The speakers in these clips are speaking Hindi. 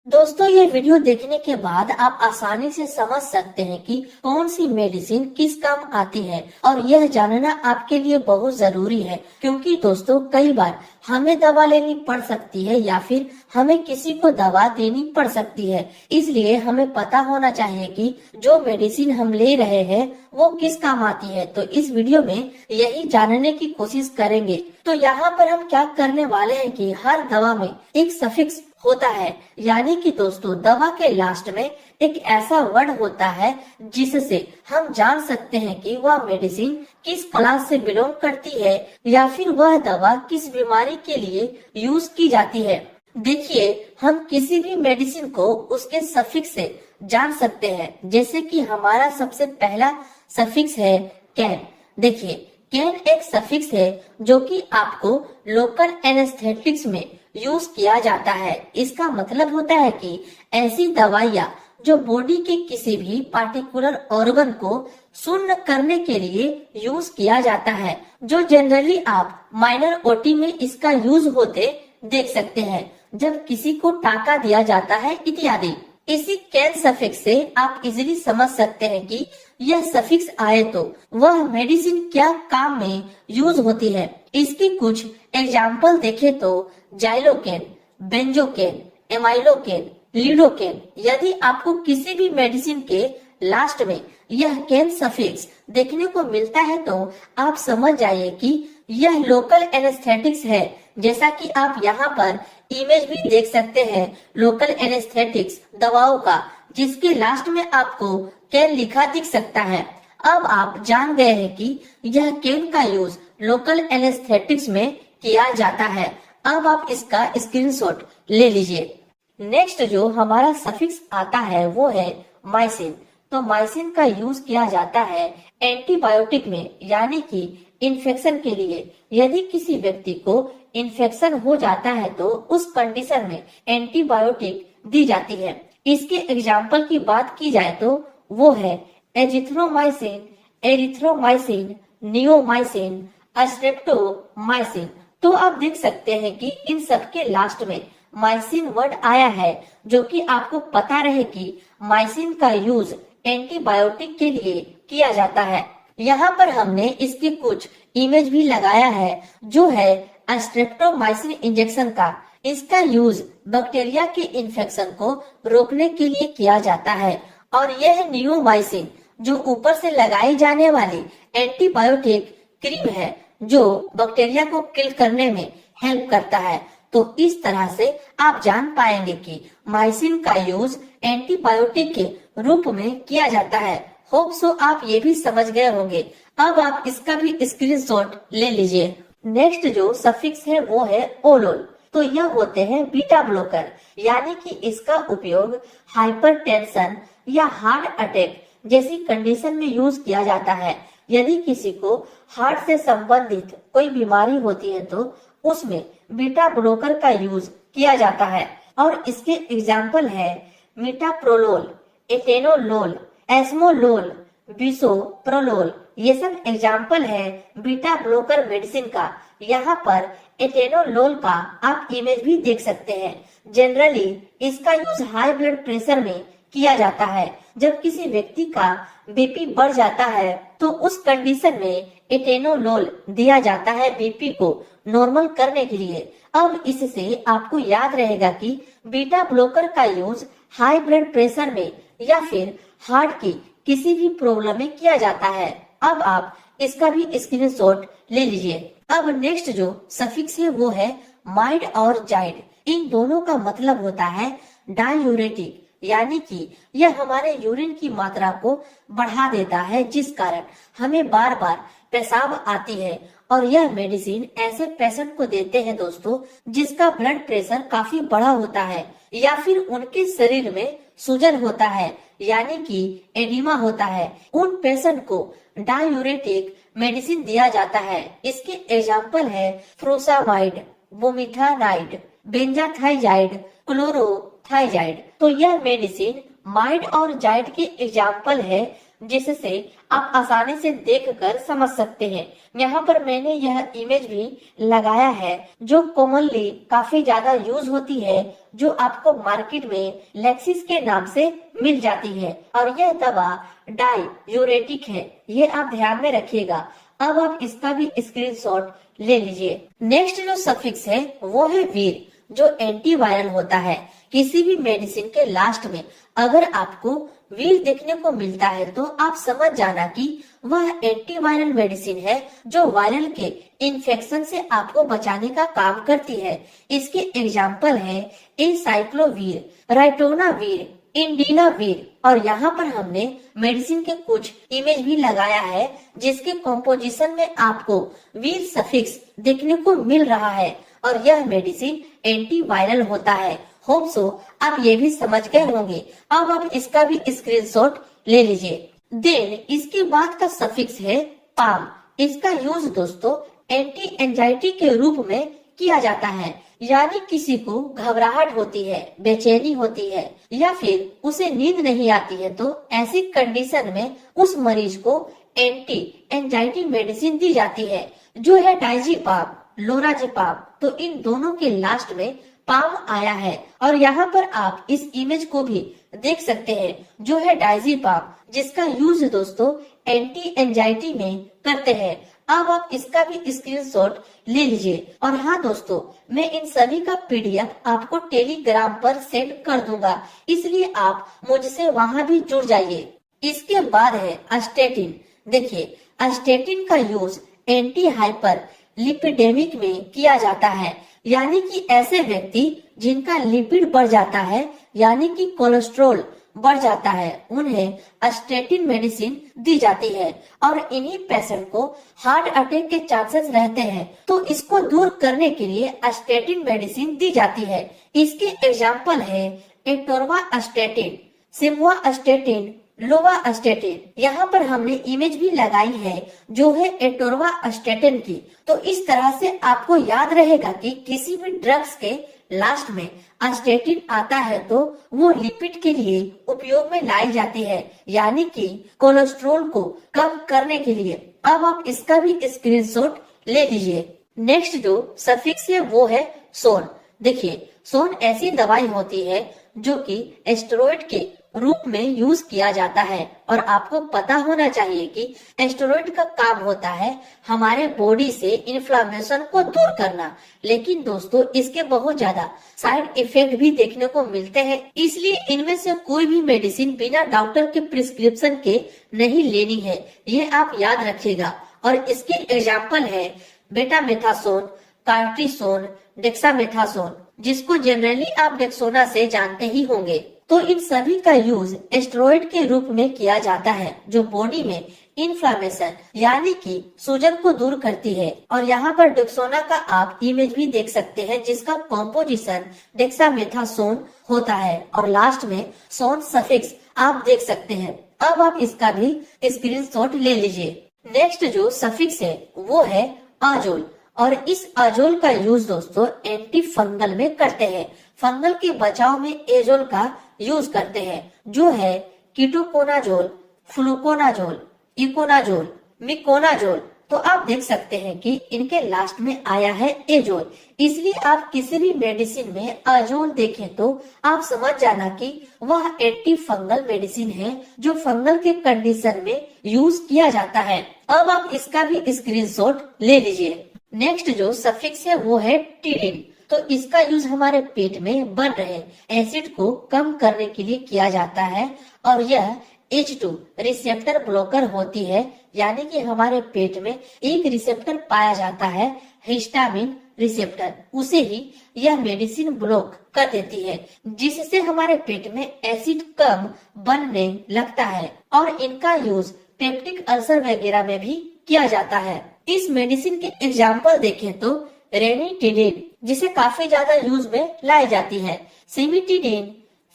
दोस्तों, ये वीडियो देखने के बाद आप आसानी से समझ सकते हैं कि कौन सी मेडिसिन किस काम आती है और यह जानना आपके लिए बहुत जरूरी है, क्योंकि दोस्तों कई बार हमें दवा लेनी पड़ सकती है या फिर हमें किसी को दवा देनी पड़ सकती है। इसलिए हमें पता होना चाहिए कि जो मेडिसिन हम ले रहे हैं वो किस काम आती है। तो इस वीडियो में यही जानने की कोशिश करेंगे। तो यहाँ पर हम क्या करने वाले हैं कि हर दवा में एक सफिक्स होता है, यानी कि दोस्तों दवा के लास्ट में एक ऐसा वर्ड होता है जिससे हम जान सकते हैं कि वह मेडिसिन किस क्लास से बिलोंग करती है या फिर वह दवा किस बीमारी के लिए यूज की जाती है। देखिए, हम किसी भी मेडिसिन को उसके सफिक्स से जान सकते हैं। जैसे कि हमारा सबसे पहला सफिक्स है कैन। देखिए, कैन एक सफिक्स है जो कि आपको लोकल एनेस्थेटिक्स में यूज किया जाता है। इसका मतलब होता है कि ऐसी दवाइयाँ जो बॉडी के किसी भी पार्टिकुलर ऑर्गन को शून्य करने के लिए यूज किया जाता है, जो जनरली आप माइनर ओटी में इसका यूज होते देख सकते हैं, जब किसी को टाका दिया जाता है इत्यादि। इसी कैन सफिक्स से आप इजीली समझ सकते हैं कि यह सफिक्स आए तो वह मेडिसिन क्या काम में यूज होती है। इसकी कुछ एग्जाम्पल देखें तो जाइलोकेन, बेंजोकेन, एमाइलोकेन, लीडोकेन। यदि आपको किसी भी मेडिसिन के लास्ट में यह कैन सफिक्स देखने को मिलता है तो आप समझ जाइए कि यह लोकल एनेस्थेटिक्स है। जैसा कि आप यहाँ पर इमेज भी देख सकते हैं लोकल एनेस्थेटिक्स दवाओं का, जिसके लास्ट में आपको कैन लिखा दिख सकता है। अब आप जान गए हैं कि यह कैन का यूज लोकल एनेस्थेटिक्स में किया जाता है। अब आप इसका स्क्रीनशॉट ले लीजिए। नेक्स्ट जो हमारा सफिक्स आता है वो है माइसिन। तो माइसिन का यूज किया जाता है एंटीबायोटिक में, यानी कि इन्फेक्शन के लिए। यदि किसी व्यक्ति को इन्फेक्शन हो जाता है तो उस कंडीशन में एंटीबायोटिक दी जाती है। इसके एग्जाम्पल की बात की जाए तो वो है एजिथ्रोमाइसिन, एरिथ्रोमाइसिन, नियोमाइसिन, स्ट्रेप्टोमाइसिन। तो आप देख सकते हैं कि इन सब के लास्ट में माइसिन वर्ड आया है, जो कि आपको पता रहे कि माइसिन का यूज एंटीबायोटिक के लिए किया जाता है। यहाँ पर हमने इसके कुछ इमेज भी लगाया है, जो है स्ट्रेप्टोमाइसिन इंजेक्शन का। इसका यूज बैक्टीरिया के इन्फेक्शन को रोकने के लिए किया जाता है। और यह नियोमाइसिन जो ऊपर से लगाई जाने वाली एंटीबायोटिक क्रीम है, जो बैक्टीरिया को किल करने में हेल्प करता है। तो इस तरह से आप जान पाएंगे कि माइसिन का यूज एंटीबायोटिक के रूप में किया जाता है। होप सो आप ये भी समझ गए होंगे। अब आप इसका भी स्क्रीनशॉट ले लीजिए। नेक्स्ट जो सफिक्स है वो है ओलोल। तो यह होते हैं बीटा ब्लॉकर, यानी कि इसका उपयोग हाइपरटेंशन या हार्ट अटैक जैसी कंडीशन में यूज किया जाता है। यदि किसी को हार्ट से संबंधित कोई बीमारी होती है तो उसमें बीटा ब्लॉकर का यूज किया जाता है। और इसके एग्जाम्पल है मीटाप्रोलोल, एटेनोलोल, एस्मोलोल, बिसोप्रोलोल। ये सब एग्जाम्पल है बीटा ब्लॉकर मेडिसिन का। यहाँ पर एटेनोलोल का आप इमेज भी देख सकते हैं। जनरली इसका यूज हाई ब्लड प्रेशर में किया जाता है। जब किसी व्यक्ति का बीपी बढ़ जाता है तो उस कंडीशन में एटेनोलोल दिया जाता है बीपी को नॉर्मल करने के लिए। अब इससे आपको याद रहेगा कि बीटा ब्लॉकर का यूज हाई ब्लड प्रेशर में या फिर हार्ट की किसी भी प्रॉब्लम में किया जाता है। अब आप इसका भी स्क्रीनशॉट ले लीजिए। अब नेक्स्ट जो सफिक्स है वो है माइड और जाइड। इन दोनों का मतलब होता है डायूरेटिक, यानी कि यह हमारे यूरिन की मात्रा को बढ़ा देता है, जिस कारण हमें बार बार पेशाब आती है। और यह मेडिसिन ऐसे पेशेंट को देते हैं दोस्तों जिसका ब्लड प्रेशर काफी बढ़ा होता है या फिर उनके शरीर में सूजन होता है, यानी कि एडिमा होता है। उन पेशेंट को डायूरेटिक मेडिसिन दिया जाता है। इसके एग्जाम्पल है फ्रोसामाइड, वोमिथानाइड, बेंजाथाइजाइड, क्लोरोथाइजाइड। तो यह मेडिसिन माइड और जाइड के एग्जाम्पल है जिससे आप आसानी से देखकर समझ सकते हैं। यहाँ पर मैंने यह इमेज भी लगाया है जो कॉमनली काफी ज्यादा यूज होती है, जो आपको मार्केट में लेक्सिस के नाम से मिल जाती है, और यह दवा डाययूरेटिक है, ये आप ध्यान में रखिएगा। अब आप इसका भी स्क्रीनशॉट ले लीजिए। नेक्स्ट जो सफिक्स है वो है वीर, जो एंटीवायरल होता है। किसी भी मेडिसिन के लास्ट में अगर आपको वीर देखने को मिलता है तो आप समझ जाना कि वह एंटीवायरल मेडिसिन है, जो वायरल के इन्फेक्शन से आपको बचाने का काम करती है। इसके एग्जाम्पल है एसाइक्लोवीर, राइटोनावीर, इंडिनावीर, और यहाँ पर हमने मेडिसिन के कुछ इमेज भी लगाया है जिसके कॉम्पोजिशन में आपको वीर सफिक्स देखने को मिल रहा है, और यह मेडिसिन एंटीवायरल होता है। होप सो आप ये भी समझ गए होंगे। अब आप इसका भी स्क्रीनशॉट ले लीजिए। देन इसके बाद का सफिक्स है पाम। इसका यूज दोस्तों एंटी एंजाइटी के रूप में किया जाता है, यानी किसी को घबराहट होती है, बेचैनी होती है, या फिर उसे नींद नहीं आती है, तो ऐसी कंडीशन में उस मरीज को एंटी एंजाइटी मेडिसिन दी जाती है, जो है डाइजीपाम, लोराजिपाम। तो इन दोनों के लास्ट में पाम आया है, और यहाँ पर आप इस इमेज को भी देख सकते हैं, जो है डाइजीपाम, जिसका यूज दोस्तों एंटी एंजाइटी में करते हैं। अब आप इसका भी स्क्रीनशॉट ले लीजिए। और हाँ दोस्तों, मैं इन सभी का पीडीएफ आपको टेलीग्राम पर सेंड कर दूंगा, इसलिए आप मुझसे वहाँ भी जुड़ जाइए। इसके बाद है अस्टेटिन। देखिए, अस्टेटिन का यूज एंटी हाइपर लिपिडेमिक में किया जाता है, यानी कि ऐसे व्यक्ति जिनका लिपिड बढ़ जाता है, यानी कि कोलेस्ट्रॉल बढ़ जाता है, उन्हें अस्टेटिन मेडिसिन दी जाती है, और इन्हीं पेशेंट को हार्ट अटैक के चांसेस रहते हैं, तो इसको दूर करने के लिए अस्टेटिन मेडिसिन दी जाती है। इसके एग्जाम्पल है एटोर्वास्टेटिन, सिम्वास्टेटिन, लोवास्टेटिन। यहाँ पर हमने इमेज भी लगाई है जो है एटोर्वास्टेटिन की। तो इस तरह से आपको याद रहेगा कि किसी भी ड्रग्स के लास्ट में अस्टेटिन आता है तो वो लिपिड के लिए उपयोग में लाई जाती है, यानी कि कोलेस्ट्रॉल को कम करने के लिए। अब आप इसका भी स्क्रीनशॉट ले लीजिए। नेक्स्ट जो सफिक्स है वो है सोन। देखिए, सोन ऐसी दवाई होती है जो कि एस्टेरॉइड के रूप में यूज किया जाता है, और आपको पता होना चाहिए कि एस्टेरॉइड का काम होता है हमारे बॉडी से इन्फ्लामेशन को दूर करना। लेकिन दोस्तों, इसके बहुत ज्यादा साइड इफेक्ट भी देखने को मिलते हैं, इसलिए इनमें से कोई भी मेडिसिन बिना डॉक्टर के प्रिस्क्रिप्शन के नहीं लेनी है, ये आप याद रखिएगा। और इसके एग्जाम्पल है बेटामेथासोन, कार्टिसोन, डेक्सामेथासोन, जिसको जनरली आप डेक्सोना से जानते ही होंगे। तो इन सभी का यूज एस्टेरॉइड के रूप में किया जाता है, जो बॉडी में इन्फ्लामेशन यानी कि सूजन को दूर करती है। और यहाँ पर डेक्सोना का आप इमेज भी देख सकते हैं, जिसका कॉम्पोजिशन डेक्सामेथासोन होता है, और लास्ट में सोन सफिक्स आप देख सकते हैं। अब आप इसका भी स्क्रीनशॉट ले लीजिए। नेक्स्ट जो सफिक्स है वो है आजोल, और इस आजोल का यूज दोस्तों एंटी फंगल में करते हैं। फंगल के बचाव में एजोल का यूज करते हैं, जो है कीटोकोनाजोल, फ्लूकोनाजोल, इकोनाजोल, मिकोनाजोल। तो आप देख सकते हैं कि इनके लास्ट में आया है एजोल, इसलिए आप किसी भी मेडिसिन में आजोल देखें तो आप समझ जाना कि वह एंटी फंगल मेडिसिन है, जो फंगल के कंडीशन में यूज किया जाता है। अब आप इसका भी स्क्रीनशॉट ले लीजिए। नेक्स्ट जो सफिक्स है वो है टीडिन। तो इसका यूज हमारे पेट में बन रहे एसिड को कम करने के लिए किया जाता है, और यह H2 रिसेप्टर ब्लॉकर होती है, यानी कि हमारे पेट में एक रिसेप्टर पाया जाता है, हिस्टामिन रिसेप्टर, उसे ही यह मेडिसिन ब्लॉक कर देती है, जिससे हमारे पेट में एसिड कम बनने लगता है। और इनका यूज पेप्टिक अल्सर वगैरह में भी किया जाता है। इस मेडिसिन के एग्जाम्पल देखें तो रेनिटिडिन, जिसे काफी ज्यादा यूज में लाई जाती है, सिमिटिडिन,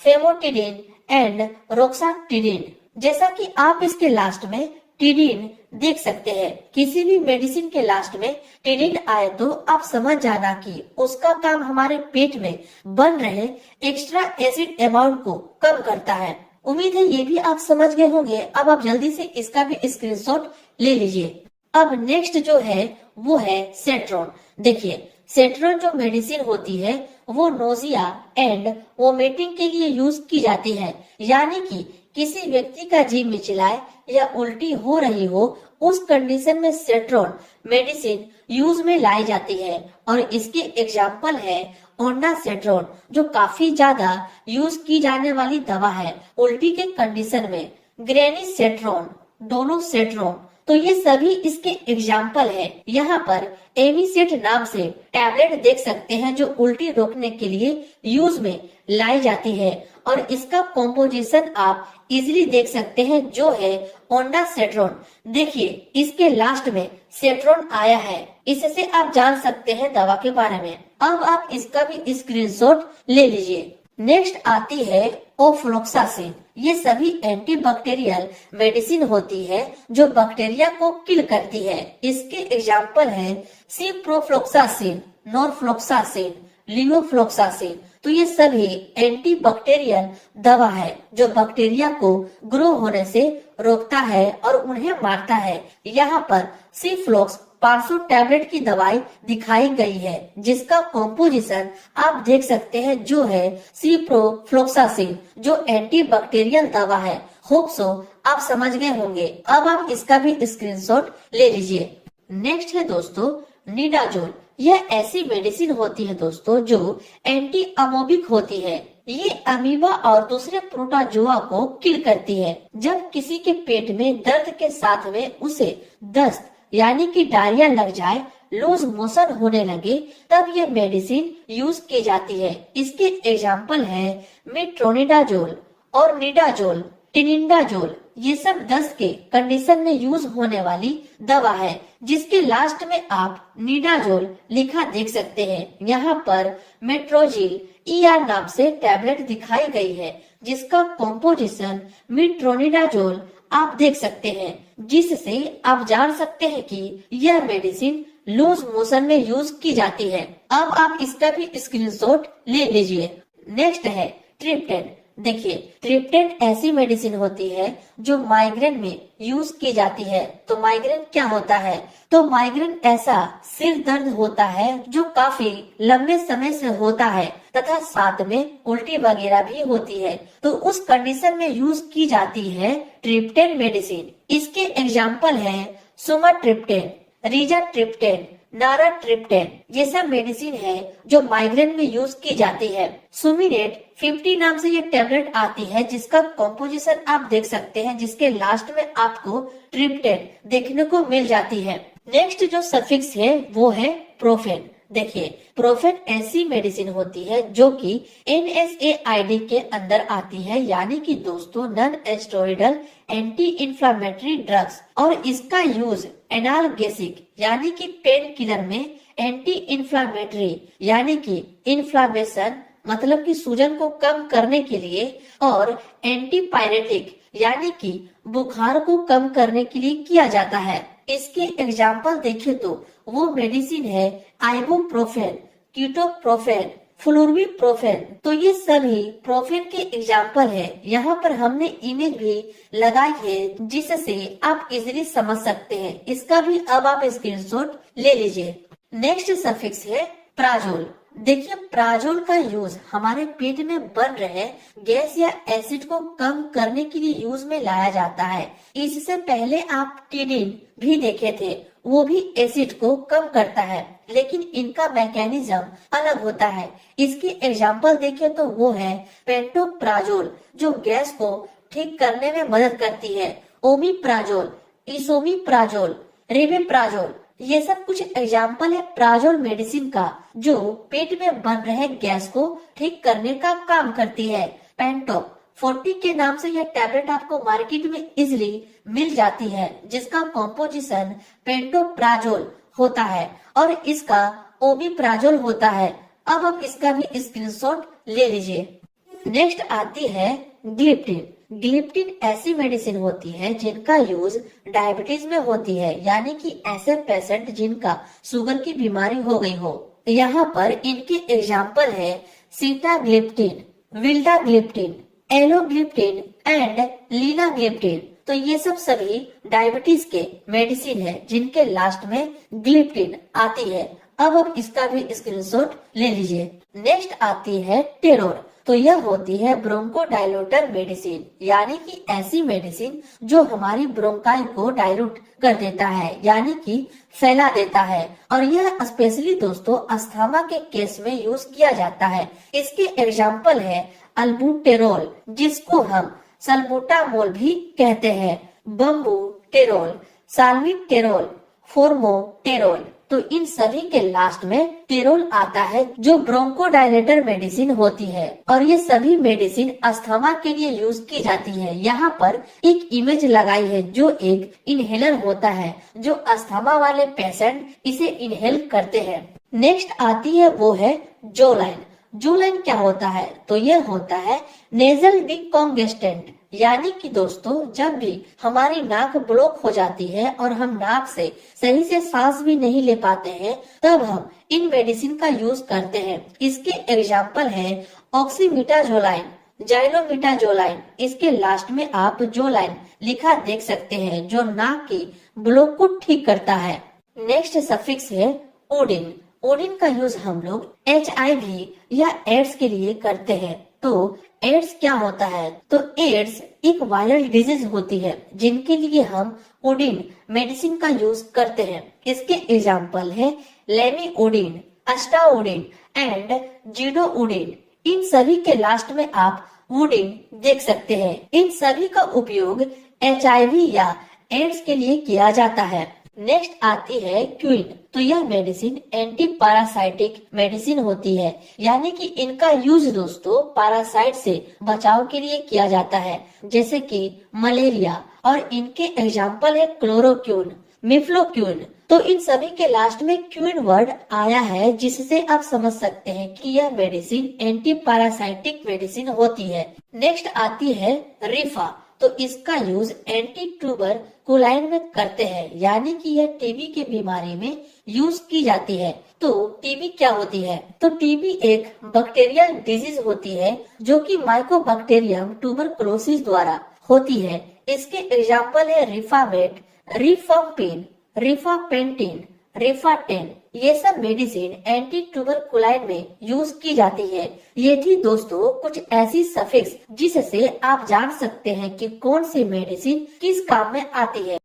फेमोटिडिन एंड रोक्साटिडिन। जैसा कि आप इसके लास्ट में टिडिन देख सकते हैं। किसी भी मेडिसिन के लास्ट में टिडिन आए तो आप समझ जाना कि उसका काम हमारे पेट में बन रहे एक्स्ट्रा एसिड अमाउंट को कम करता है। उम्मीद है ये भी आप समझ गए होंगे। अब आप जल्दी से इसका भी स्क्रीनशॉट ले लीजिए। अब नेक्स्ट जो है वो है सेट्रॉन। देखिए सेट्रॉन जो मेडिसिन होती है वो नोजिया एंड वोमिटिंग के लिए यूज की जाती है, यानी कि किसी व्यक्ति का जी मिचलाए या उल्टी हो रही हो उस कंडीशन में सेट्रॉन मेडिसिन यूज में लाई जाती है। और इसके एग्जाम्पल है ओंडासेट्रॉन जो काफी ज्यादा यूज की जाने वाली दवा है उल्टी के कंडीशन में, ग्रेनीसेट्रॉन, डोलोसेट्रॉन, तो ये सभी इसके एग्जाम्पल है। यहाँ पर एविसेट नाम से टैबलेट देख सकते हैं जो उल्टी रोकने के लिए यूज में लाई जाती है और इसका कॉम्पोजिशन आप इजीली देख सकते हैं जो है ओंडासेट्रॉन। देखिए इसके लास्ट में सेट्रॉन आया है, इससे आप जान सकते हैं दवा के बारे में। अब आप इसका भी स्क्रीनशॉट ले लीजिए। नेक्स्ट आती है ओफ्लोक्सासिन। ये सभी एंटीबैक्टीरियल मेडिसिन होती है जो बैक्टीरिया को किल करती है। इसके एग्जाम्पल है सिप्रोफ्लोक्सासिन, नॉरफ्लोक्सासिन, लियोफ्लोक्सासिन, तो ये सभी एंटीबैक्टीरियल दवा है जो बैक्टीरिया को ग्रो होने से रोकता है और उन्हें मारता है। यहाँ पर सिफ्लोक्स 500 टैबलेट की दवाई दिखाई गई है जिसका कॉम्पोजिशन आप देख सकते हैं जो है सिप्रोफ्लोक्सासिन जो एंटीबैक्टीरियल दवा है। होप सो आप समझ गए होंगे। अब आप इसका भी स्क्रीनशॉट ले लीजिए। नेक्स्ट है दोस्तों निडाजोल। यह ऐसी मेडिसिन होती है दोस्तों जो एंटी अमोबिक होती है। ये अमीबा और दूसरे प्रोटोजोआ को किल करती है। जब किसी के पेट में दर्द के साथ में उसे दस्त यानी कि डायरिया लग जाए, लूज मोशन होने लगे, तब ये मेडिसिन यूज की जाती है। इसके एग्जाम्पल है मेट्रोनिडाजोल और निडाजोल, टिनिडाजोल। ये सब दस्त के कंडीशन में यूज होने वाली दवा है जिसके लास्ट में आप निडाजोल लिखा देख सकते हैं। यहाँ पर मेट्रोजिल ER नाम से टैबलेट दिखाई गई है जिसका कॉम्पोजिशन मेट्रोनिडाजोल आप देख सकते हैं, जिससे आप जान सकते हैं कि यह मेडिसिन लूज मोशन में यूज की जाती है। अब आप इसका भी स्क्रीनशॉट ले लीजिए। नेक्स्ट है ट्रिप्टेन। देखिए ट्रिप्टेन ऐसी मेडिसिन होती है जो माइग्रेन में यूज की जाती है। तो माइग्रेन क्या होता है? तो माइग्रेन ऐसा सिर दर्द होता है जो काफी लंबे समय से होता है तथा साथ में उल्टी वगैरह भी होती है, तो उस कंडीशन में यूज की जाती है ट्रिप्टेन मेडिसिन। इसके एग्जाम्पल है सुमाट्रिप्टेन, रिजाट्रिप्टेन, नाराट्रिप्टेन। ये सब मेडिसिन है जो माइग्रेन में यूज की जाती है। सुमिनेट 50 नाम से ये टैबलेट आती है जिसका कॉम्पोजिशन आप देख सकते हैं, जिसके लास्ट में आपको ट्रिप्टेन देखने को मिल जाती है। नेक्स्ट जो सफिक्स है वो है प्रोफेन। देखिए प्रोफेन ऐसी मेडिसिन होती है जो कि NSAID के अंदर आती है, यानी कि दोस्तों non steroidal anti inflammatory drugs, और इसका यूज एनाल्गेसिक यानी कि पेन किलर में, एंटी इंफ्लेमेटरी यानी कि इन्फ्लामेशन मतलब कि सूजन को कम करने के लिए, और एंटीपायरेटिक यानी कि बुखार को कम करने के लिए किया जाता है। इसके एग्जाम्पल देखें तो वो मेडिसिन है आइबुप्रोफेन, कीटोप्रोफेन, फ्लुर्बिप्रोफेन। तो ये सभी प्रोफेन के एग्जाम्पल है। यहाँ पर हमने इमेज भी लगाई है जिससे आप इजीली समझ सकते हैं। इसका भी अब आप स्क्रीनशॉट ले लीजिए। नेक्स्ट सफिक्स है प्राजोल। देखिए प्राजोल का यूज हमारे पेट में बन रहे गैस या एसिड को कम करने के लिए यूज में लाया जाता है। इससे पहले आप टिनिन भी देखे थे, वो भी एसिड को कम करता है, लेकिन इनका मैकेनिज्म अलग होता है। इसके एग्जाम्पल देखें तो वो है पेंटोप्राजोल जो गैस को ठीक करने में मदद करती है, ओमिप्राजोल, इसोमिप्राजोल, रिवेप्राजोल। ये सब कुछ एग्जाम्पल है प्राजोल मेडिसिन का जो पेट में बन रहे गैस को ठीक करने का काम करती है। पेंटोप 40 के नाम से यह टैबलेट आपको मार्केट में इजिली मिल जाती है जिसका कॉम्पोजिशन पेंटोप्राजोल होता है और इसका ओमिप्राजोल होता है। अब आप इसका भी स्क्रीनशॉट ले लीजिए। नेक्स्ट आती है ग्लिप्टिन। ग्लिप्टिन ऐसी मेडिसिन होती है जिनका यूज डायबिटीज में होती है, यानी कि ऐसे पेशेंट जिनका शुगर की बीमारी हो गई हो। यहाँ पर इनके एग्जाम्पल है sitagliptin, vildagliptin, alogliptin and linagliptin. तो ये सब सभी डायबिटीज के मेडिसिन है जिनके लास्ट में ग्लिप्टिन आती है। अब इसका भी स्क्रीनशॉट ले लीजिए। नेक्स्ट आती है टेरोल। तो यह होती है ब्रोंकोडायलेटर मेडिसिन, यानी कि ऐसी मेडिसिन जो हमारी ब्रोंकाई को डायलूट कर देता है, यानी कि फैला देता है। और यह स्पेशली दोस्तों अस्थमा के केस में यूज किया जाता है। इसके एग्जाम्पल है अल्बुटेरोल, जिसको हम सल्बुटामोल भी कहते हैं, बम्बुटेरोल, साल्मिटेरोल, फोर्मोटेरोल। तो इन सभी के लास्ट में टेरोल आता है जो ब्रोंकोडायलेटर मेडिसिन होती है। और ये सभी मेडिसिन अस्थमा के लिए यूज की जाती है। यहाँ पर एक इमेज लगाई है जो एक इनहेलर होता है, जो अस्थमा वाले पेशेंट इसे इनहेल करते हैं। नेक्स्ट आती है वो है जोलाइन। जोलाइन क्या होता है? तो यह होता है नेजल डिकॉन्गेस्टेंट, यानी कि दोस्तों जब भी हमारी नाक ब्लॉक हो जाती है और हम नाक से सही से सांस भी नहीं ले पाते हैं, तब हम इन मेडिसिन का यूज करते हैं। इसके एग्जाम्पल है ऑक्सीमिटाजोलाइन, जाइलोमिटाजोलाइन। इसके लास्ट में आप जोलाइन लिखा देख सकते हैं, जो नाक की ब्लॉक को ठीक करता है। नेक्स्ट सफिक्स है ओडिन। ओडिन का यूज हम लोग HIV या एड्स के लिए करते हैं। तो एड्स क्या होता है? तो एड्स एक वायरल डिजीज होती है जिनके लिए हम ओडिन मेडिसिन का यूज करते हैं। इसके एग्जाम्पल है लेमिओडिन, अस्टाओडिन एंड जीडोओडिन। इन सभी के लास्ट में आप ओडिन देख सकते हैं। इन सभी का उपयोग HIV या एड्स के लिए किया जाता है। नेक्स्ट आती है क्विन। तो यह मेडिसिन एंटी पैरासाइटिक मेडिसिन होती है, यानी कि इनका यूज दोस्तों पैरासाइट से बचाव के लिए किया जाता है, जैसे कि मलेरिया। और इनके एग्जाम्पल है क्लोरोक्विन, मिफ्लोक्विन। तो इन सभी के लास्ट में क्विन वर्ड आया है, जिससे आप समझ सकते हैं कि यह मेडिसिन एंटी पैरासाइटिक मेडिसिन होती है। नेक्स्ट आती है रिफा। तो इसका यूज एंटी ट्यूबरकुलाइन में करते हैं, यानी कि यह टीबी के बीमारी में यूज की जाती है। तो टीबी क्या होती है? तो टीबी एक बैक्टीरियल डिजीज होती है जो कि माइकोबैक्टीरियम ट्यूबरकुलोसिस द्वारा होती है। इसके एग्जाम्पल है रिफामेट, रिफाम्पिन, रिफापेंटिन, रिफाटेन। ये सब मेडिसिन एंटी ट्यूबरकुलाइन में यूज की जाती है। ये थी दोस्तों कुछ ऐसी सफिक्स जिससे आप जान सकते हैं कि कौन सी मेडिसिन किस काम में आती है।